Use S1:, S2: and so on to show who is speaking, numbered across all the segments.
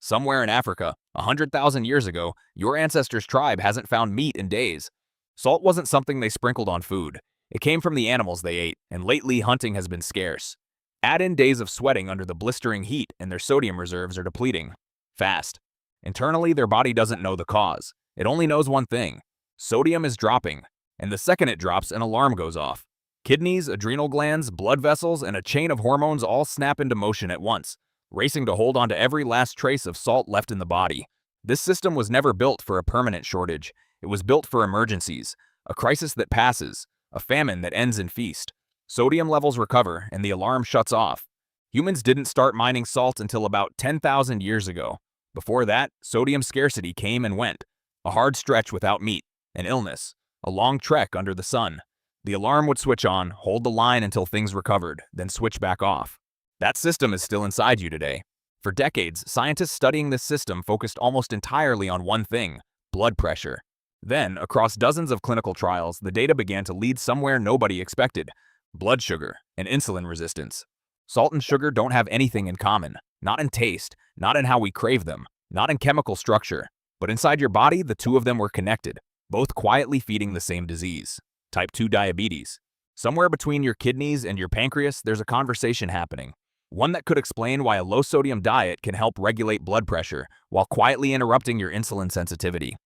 S1: Somewhere in Africa, 100,000 years ago, your ancestors' tribe hasn't found meat in days. Salt wasn't something they sprinkled on food. It came from the animals they ate, and lately hunting has been scarce. Add in days of sweating under the blistering heat and their sodium reserves are depleting. Fast. Internally, their body doesn't know the cause. It only knows one thing. Sodium is dropping, and the second it drops, an alarm goes off. Kidneys, adrenal glands, blood vessels, and a chain of hormones all snap into motion at once, racing to hold on to every last trace of salt left in the body. This system was never built for a permanent shortage. It was built for emergencies, a crisis that passes, a famine that ends in feast. Sodium levels recover, and the alarm shuts off. Humans didn't start mining salt until about 10,000 years ago. Before that, sodium scarcity came and went. A hard stretch without meat, an illness, a long trek under the sun. The alarm would switch on, hold the line until things recovered, then switch back off. That system is still inside you today. For decades, scientists studying this system focused almost entirely on one thing: blood pressure. Then, across dozens of clinical trials, the data began to lead somewhere nobody expected: blood sugar and insulin resistance. Salt and sugar don't have anything in common. Not in taste, not in how we crave them, not in chemical structure. But inside your body, the two of them were connected, both quietly feeding the same disease: type 2 diabetes. Somewhere between your kidneys and your pancreas, there's a conversation happening. One that could explain why a low-sodium diet can help regulate blood pressure while quietly interrupting your insulin sensitivity.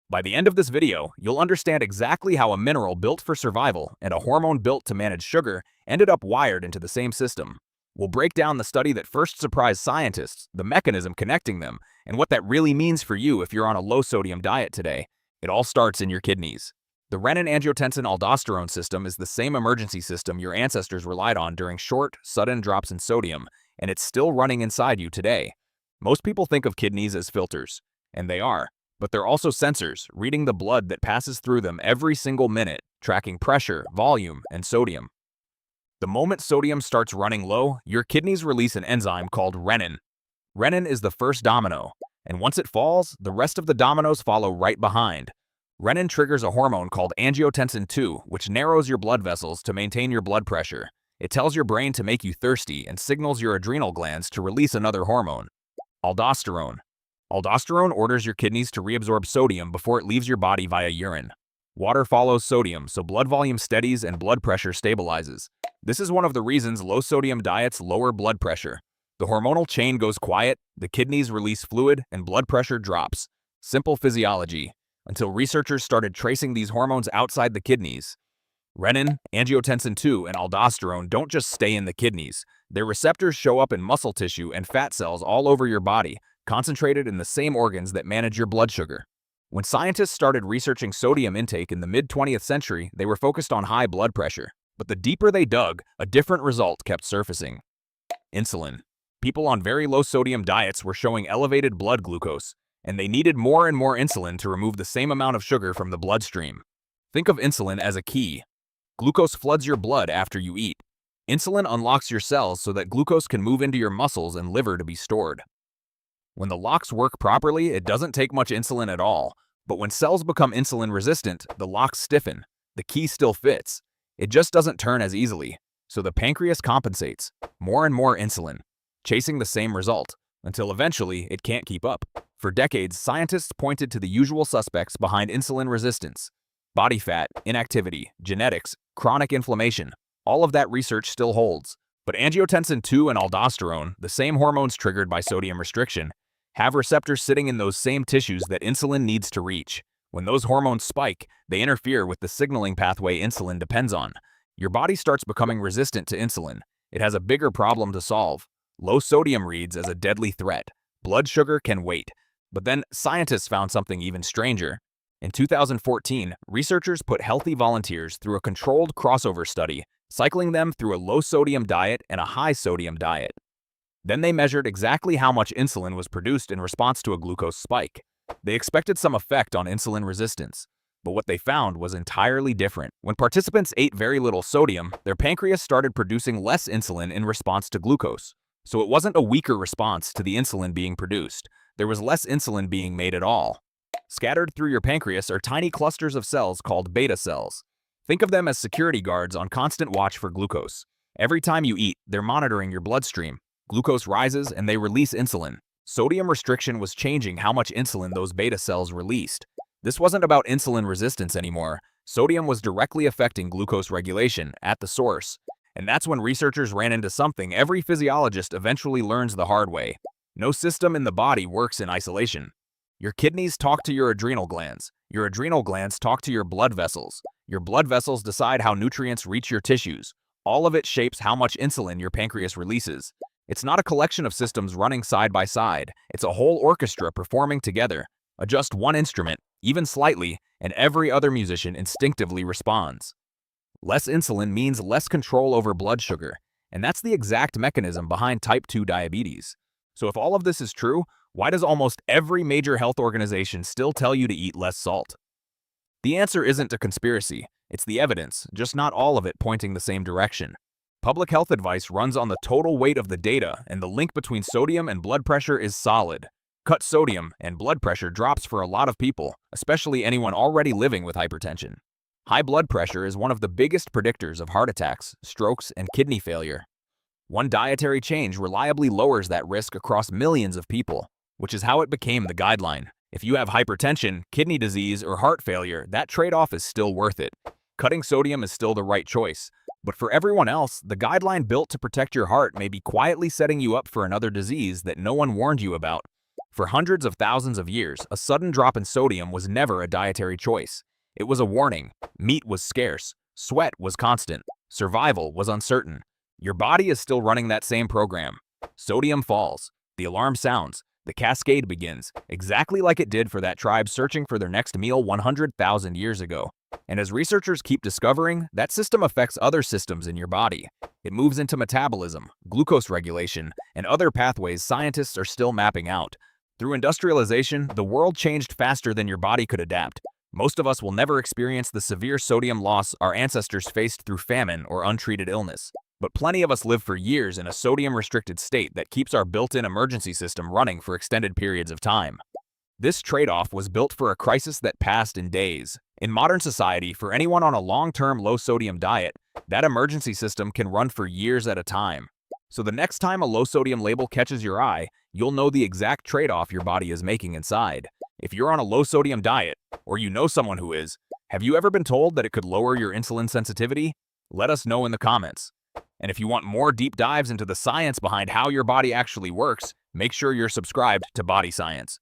S1: By the end of this video, you'll understand exactly how a mineral built for survival and a hormone built to manage sugar ended up wired into the same system. We'll break down the study that first surprised scientists, the mechanism connecting them, and what that really means for you if you're on a low-sodium diet today. It all starts in your kidneys. The renin-angiotensin-aldosterone system is the same emergency system your ancestors relied on during short, sudden drops in sodium, and it's still running inside you today. Most people think of kidneys as filters, and they are, but they're also sensors, reading the blood that passes through them every single minute, tracking pressure, volume, and sodium. The moment sodium starts running low, your kidneys release an enzyme called renin. Renin is the first domino, and once it falls, the rest of the dominoes follow right behind. Renin triggers a hormone called angiotensin II, which narrows your blood vessels to maintain your blood pressure. It tells your brain to make you thirsty and signals your adrenal glands to release another hormone: aldosterone. Aldosterone orders your kidneys to reabsorb sodium before it leaves your body via urine. Water follows sodium, so blood volume steadies and blood pressure stabilizes. This is one of the reasons low-sodium diets lower blood pressure. The hormonal chain goes quiet, the kidneys release fluid, and blood pressure drops. Simple physiology, until researchers started tracing these hormones outside the kidneys. Renin, angiotensin II, and aldosterone don't just stay in the kidneys. Their receptors show up in muscle tissue and fat cells all over your body, concentrated in the same organs that manage your blood sugar. When scientists started researching sodium intake in the mid-20th century, they were focused on high blood pressure. But the deeper they dug, a different result kept surfacing: insulin. People on very low sodium diets were showing elevated blood glucose, and they needed more and more insulin to remove the same amount of sugar from the bloodstream. Think of insulin as a key. Glucose floods your blood after you eat. Insulin unlocks your cells so that glucose can move into your muscles and liver to be stored. When the locks work properly, it doesn't take much insulin at all. But when cells become insulin resistant, the locks stiffen. The key still fits. It just doesn't turn as easily. So the pancreas compensates. More and more insulin, chasing the same result, until eventually it can't keep up. For decades, scientists pointed to the usual suspects behind insulin resistance: body fat, inactivity, genetics, chronic inflammation. All of that research still holds. But angiotensin II and aldosterone, the same hormones triggered by sodium restriction, have receptors sitting in those same tissues that insulin needs to reach. When those hormones spike, they interfere with the signaling pathway insulin depends on. Your body starts becoming resistant to insulin. It has a bigger problem to solve. Low sodium reads as a deadly threat. Blood sugar can wait. But then scientists found something even stranger. In 2014, researchers put healthy volunteers through a controlled crossover study, cycling them through a low-sodium diet and a high-sodium diet. Then they measured exactly how much insulin was produced in response to a glucose spike. They expected some effect on insulin resistance, but what they found was entirely different. When participants ate very little sodium, their pancreas started producing less insulin in response to glucose. So it wasn't a weaker response to the insulin being produced. There was less insulin being made at all. Scattered through your pancreas are tiny clusters of cells called beta cells. Think of them as security guards on constant watch for glucose. Every time you eat, they're monitoring your bloodstream. Glucose rises and they release insulin. Sodium restriction was changing how much insulin those beta cells released. This wasn't about insulin resistance anymore. Sodium was directly affecting glucose regulation at the source. And that's when researchers ran into something every physiologist eventually learns the hard way. No system in the body works in isolation. Your kidneys talk to your adrenal glands. Your adrenal glands talk to your blood vessels. Your blood vessels decide how nutrients reach your tissues. All of it shapes how much insulin your pancreas releases. It's not a collection of systems running side by side. It's a whole orchestra performing together. Adjust one instrument, even slightly, and every other musician instinctively responds. Less insulin means less control over blood sugar, and that's the exact mechanism behind type 2 diabetes. So if all of this is true, why does almost every major health organization still tell you to eat less salt? The answer isn't a conspiracy. It's the evidence, just not all of it pointing the same direction. Public health advice runs on the total weight of the data, and the link between sodium and blood pressure is solid. Cut sodium, and blood pressure drops for a lot of people, especially anyone already living with hypertension. High blood pressure is one of the biggest predictors of heart attacks, strokes, and kidney failure. One dietary change reliably lowers that risk across millions of people, which is how it became the guideline. If you have hypertension, kidney disease, or heart failure, that trade-off is still worth it. Cutting sodium is still the right choice. But for everyone else, the guideline built to protect your heart may be quietly setting you up for another disease that no one warned you about. For hundreds of thousands of years, a sudden drop in sodium was never a dietary choice. It was a warning. Meat was scarce. Sweat was constant. Survival was uncertain. Your body is still running that same program. Sodium falls. The alarm sounds. The cascade begins, exactly like it did for that tribe searching for their next meal 100,000 years ago. And as researchers keep discovering, that system affects other systems in your body. It moves into metabolism, glucose regulation, and other pathways scientists are still mapping out. Through industrialization, the world changed faster than your body could adapt. Most of us will never experience the severe sodium loss our ancestors faced through famine or untreated illness. But plenty of us live for years in a sodium-restricted state that keeps our built-in emergency system running for extended periods of time. This trade-off was built for a crisis that passed in days. In modern society, for anyone on a long-term low-sodium diet, that emergency system can run for years at a time. So the next time a low-sodium label catches your eye, you'll know the exact trade-off your body is making inside. If you're on a low-sodium diet, or you know someone who is, have you ever been told that it could lower your insulin sensitivity? Let us know in the comments. And if you want more deep dives into the science behind how your body actually works, make sure you're subscribed to Body Science.